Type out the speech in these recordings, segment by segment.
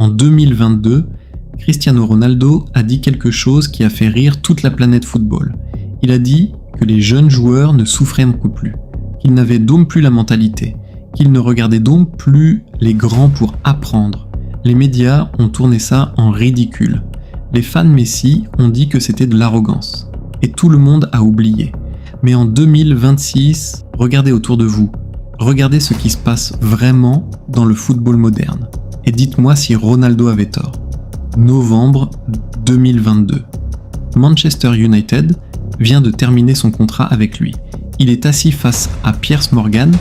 En 2022, Cristiano Ronaldo a dit quelque chose qui a fait rire toute la planète football. Il a dit que les jeunes joueurs ne souffraient plus, qu'ils n'avaient donc plus la mentalité, qu'ils ne regardaient donc plus les grands pour apprendre. Les médias ont tourné ça en ridicule. Les fans Messi ont dit que c'était de l'arrogance. Et tout le monde a oublié. Mais en 2026, regardez autour de vous. Regardez ce qui se passe vraiment dans le football moderne. Et dites-moi si Ronaldo avait tort. Novembre 2022. Manchester United vient de terminer son contrat avec lui. Il est assis face à Piers Morgan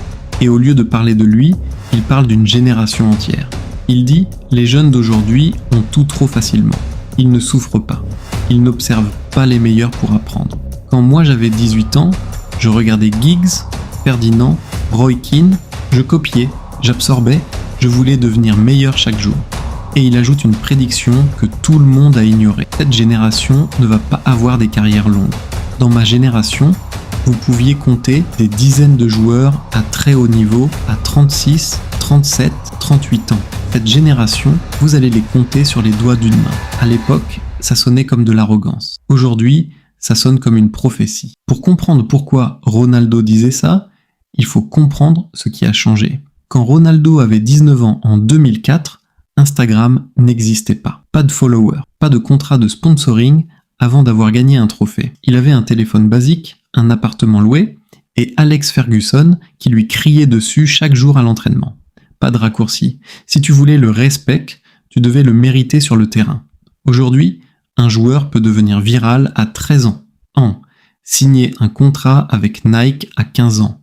et au lieu de parler de lui, il parle d'une génération entière. Il dit « Les jeunes d'aujourd'hui ont tout trop facilement. Ils ne souffrent pas. Ils n'observent pas les meilleurs pour apprendre. Quand moi j'avais 18 ans, je regardais Giggs, Ferdinand, Roy Keane, je copiais, j'absorbais, je voulais devenir meilleur chaque jour. » Et il ajoute une prédiction que tout le monde a ignorée. Cette génération ne va pas avoir des carrières longues. Dans ma génération, vous pouviez compter des dizaines de joueurs à très haut niveau à 36, 37, 38 ans. Cette génération, vous allez les compter sur les doigts d'une main. À l'époque, ça sonnait comme de l'arrogance. Aujourd'hui, ça sonne comme une prophétie. Pour comprendre pourquoi Ronaldo disait ça, il faut comprendre ce qui a changé. Quand Ronaldo avait 19 ans en 2004, Instagram n'existait pas. Pas de followers, pas de contrat de sponsoring avant d'avoir gagné un trophée. Il avait un téléphone basique, un appartement loué et Alex Ferguson qui lui criait dessus chaque jour à l'entraînement. Pas de raccourci. Si tu voulais le respect, tu devais le mériter sur le terrain. Aujourd'hui, un joueur peut devenir viral à 13 ans. Signer un contrat avec Nike à 15 ans.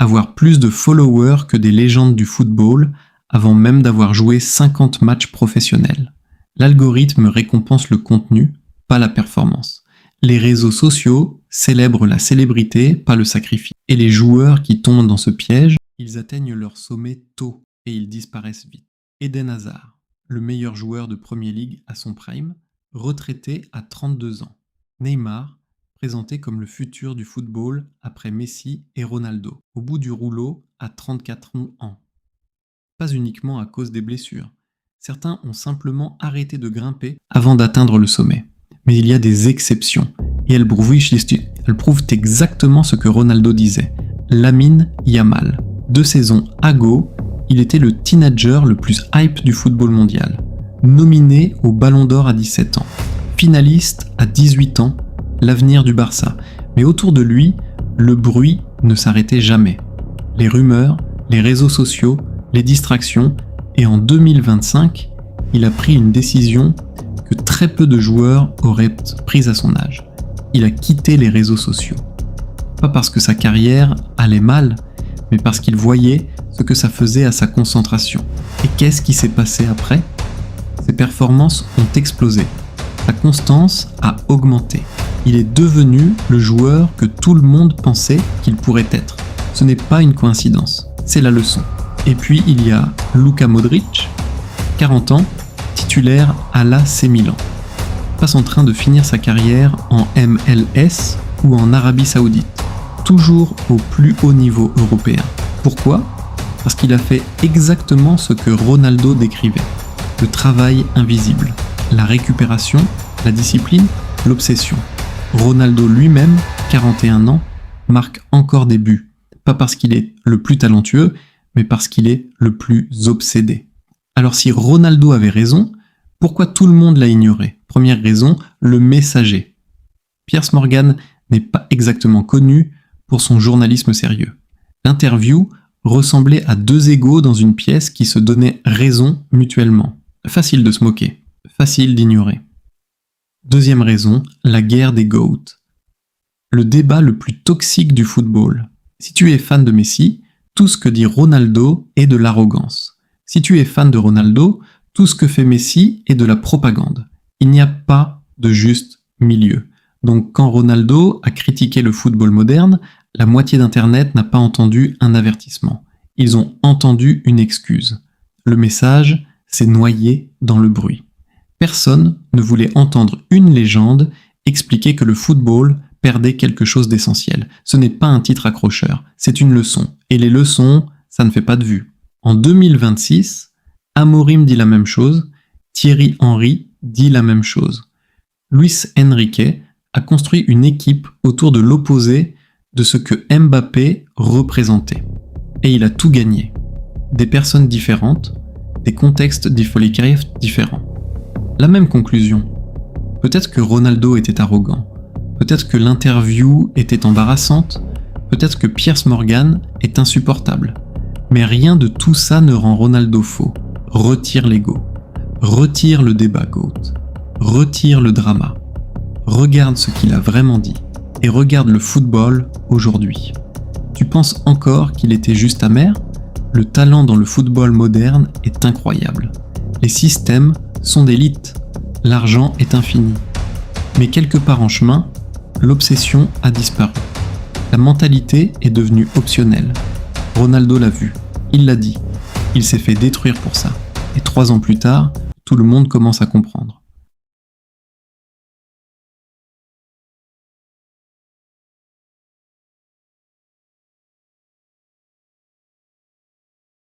Avoir plus de followers que des légendes du football avant même d'avoir joué 50 matchs professionnels. L'algorithme récompense le contenu, pas la performance. Les réseaux sociaux célèbrent la célébrité, pas le sacrifice. Et les joueurs qui tombent dans ce piège, ils atteignent leur sommet tôt et ils disparaissent vite. Eden Hazard, le meilleur joueur de Premier League à son prime, retraité à 32 ans. Neymar, présenté comme le futur du football après Messi et Ronaldo, au bout du rouleau à 34 ans. Pas uniquement à cause des blessures. Certains ont simplement arrêté de grimper avant d'atteindre le sommet. Mais il y a des exceptions, et elles prouvent exactement ce que Ronaldo disait. Lamine Yamal. 2 saisons à go, il était le teenager le plus hype du football mondial. Nominé au Ballon d'Or à 17 ans. Finaliste à 18 ans, l'avenir du Barça. Mais autour de lui, le bruit ne s'arrêtait jamais. Les rumeurs, les réseaux sociaux, les distractions, et en 2025, il a pris une décision que très peu de joueurs auraient prise à son âge. Il a quitté les réseaux sociaux. Pas parce que sa carrière allait mal, mais parce qu'il voyait ce que ça faisait à sa concentration. Et qu'est-ce qui s'est passé après ? Ses performances ont explosé. Sa constance a augmenté. Il est devenu le joueur que tout le monde pensait qu'il pourrait être. Ce n'est pas une coïncidence, c'est la leçon. Et puis il y a Luka Modric, 40 ans, titulaire à l'AC Milan. Passe en train de finir sa carrière en MLS ou en Arabie Saoudite, toujours au plus haut niveau européen. Pourquoi ? Parce qu'il a fait exactement ce que Ronaldo décrivait. Le travail invisible, la récupération, la discipline, l'obsession. Ronaldo lui-même, 41 ans, marque encore des buts. Pas parce qu'il est le plus talentueux, mais parce qu'il est le plus obsédé. Alors si Ronaldo avait raison, pourquoi tout le monde l'a ignoré ? Première raison, le messager. Piers Morgan n'est pas exactement connu pour son journalisme sérieux. L'interview ressemblait à 2 égos dans une pièce qui se donnaient raison mutuellement. Facile de se moquer, facile d'ignorer. Deuxième raison, la guerre des GOAT. Le débat le plus toxique du football. Si tu es fan de Messi, tout ce que dit Ronaldo est de l'arrogance. Si tu es fan de Ronaldo, tout ce que fait Messi est de la propagande. Il n'y a pas de juste milieu. Donc quand Ronaldo a critiqué le football moderne, la moitié d'Internet n'a pas entendu un avertissement. Ils ont entendu une excuse. Le message s'est noyé dans le bruit. Personne ne voulait entendre une légende expliquer que le football perdait quelque chose d'essentiel. Ce n'est pas un titre accrocheur, c'est une leçon. Et les leçons, ça ne fait pas de vue. En 2026, Amorim dit la même chose, Thierry Henry dit la même chose. Luis Enrique a construit une équipe autour de l'opposé de ce que Mbappé représentait. Et il a tout gagné. Des personnes différentes, des contextes différents. La même conclusion. Peut-être que Ronaldo était arrogant, peut-être que l'interview était embarrassante, peut-être que Piers Morgan est insupportable. Mais rien de tout ça ne rend Ronaldo faux. Retire l'ego. Retire le débat GOAT. Retire le drama. Regarde ce qu'il a vraiment dit. Et regarde le football aujourd'hui. Tu penses encore qu'il était juste amer ? Le talent dans le football moderne est incroyable. Les systèmes sont d'élite. L'argent est infini. Mais quelque part en chemin, l'obsession a disparu. La mentalité est devenue optionnelle. Ronaldo l'a vu. Il l'a dit. Il s'est fait détruire pour ça. Et 3 ans plus tard, tout le monde commence à comprendre.